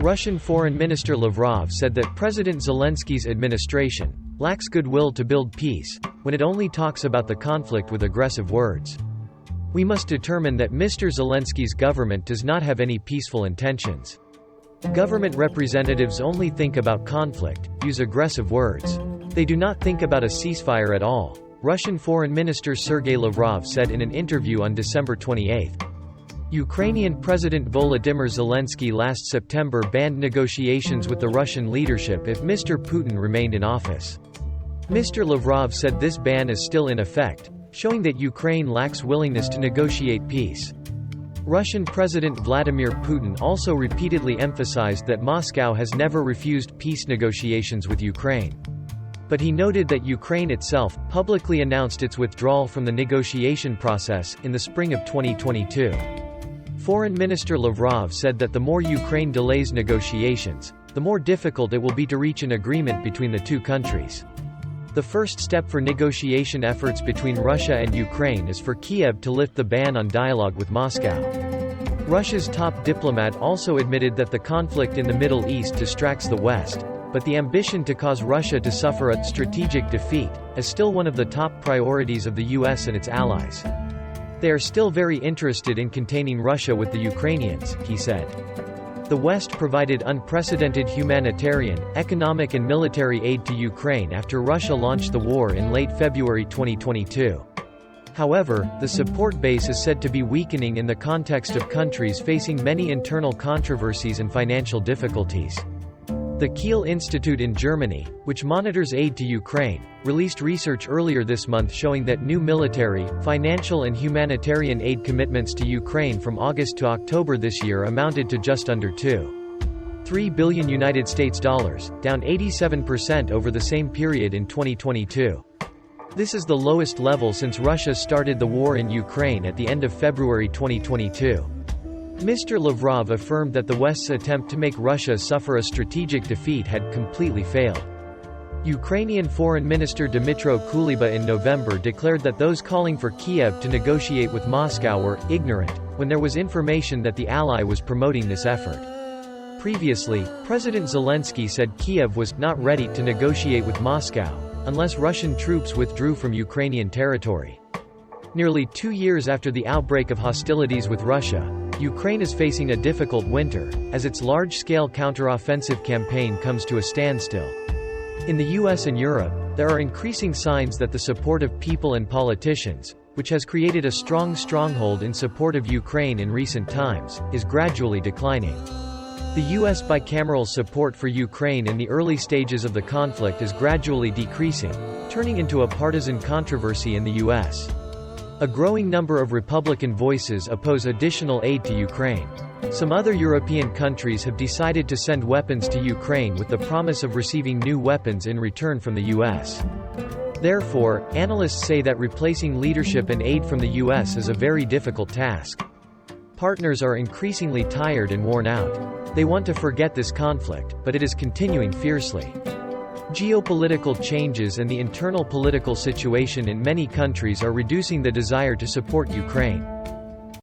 Russian Foreign Minister Lavrov said that President Zelensky's administration lacks goodwill to build peace, when it only talks about the conflict with aggressive words. We must determine that Mr. Zelensky's government does not have any peaceful intentions. Government representatives only think about conflict, use aggressive words. They do not think about a ceasefire at all, Russian Foreign Minister Sergey Lavrov said in an interview on December 28. Ukrainian President Volodymyr Zelensky last September banned negotiations with the Russian leadership if Mr. Putin remained in office. Mr. Lavrov said this ban is still in effect, showing that Ukraine lacks willingness to negotiate peace. Russian President Vladimir Putin also repeatedly emphasized that Moscow has never refused peace negotiations with Ukraine. But he noted that Ukraine itself publicly announced its withdrawal from the negotiation process in the spring of 2022. Foreign Minister Lavrov said that the more Ukraine delays negotiations, the more difficult it will be to reach an agreement between the two countries. The first step for negotiation efforts between Russia and Ukraine is for Kiev to lift the ban on dialogue with Moscow. Russia's top diplomat also admitted that the conflict in the Middle East distracts the West, but the ambition to cause Russia to suffer a strategic defeat is still one of the top priorities of the US and its allies. They are still very interested in containing Russia with the Ukrainians, he said. The West provided unprecedented humanitarian, economic and military aid to Ukraine after Russia launched the war in late February 2022. However, the support base is said to be weakening in the context of countries facing many internal controversies and financial difficulties. The Kiel Institute in Germany, which monitors aid to Ukraine, released research earlier this month showing that new military, financial and humanitarian aid commitments to Ukraine from August to October this year amounted to just under $2.3 billion, down 87% over the same period in 2022. This is the lowest level since Russia started the war in Ukraine at the end of February 2022. Mr. Lavrov affirmed that the West's attempt to make Russia suffer a strategic defeat had completely failed. Ukrainian Foreign Minister Dmytro Kuleba in November declared that those calling for Kiev to negotiate with Moscow were ignorant, when there was information that the ally was promoting this effort. Previously, President Zelensky said Kiev was not ready to negotiate with Moscow, unless Russian troops withdrew from Ukrainian territory. Nearly 2 years after the outbreak of hostilities with Russia, Ukraine is facing a difficult winter, as its large-scale counter-offensive campaign comes to a standstill. In the US and Europe, there are increasing signs that the support of people and politicians, which has created a strong stronghold in support of Ukraine in recent times, is gradually declining. The US bicameral support for Ukraine in the early stages of the conflict is gradually decreasing, turning into a partisan controversy in the US. A growing number of Republican voices oppose additional aid to Ukraine. Some other European countries have decided to send weapons to Ukraine with the promise of receiving new weapons in return from the US. Therefore, analysts say that replacing leadership and aid from the US is a very difficult task. Partners are increasingly tired and worn out. They want to forget this conflict, but it is continuing fiercely. Geopolitical changes and the internal political situation in many countries are reducing the desire to support Ukraine.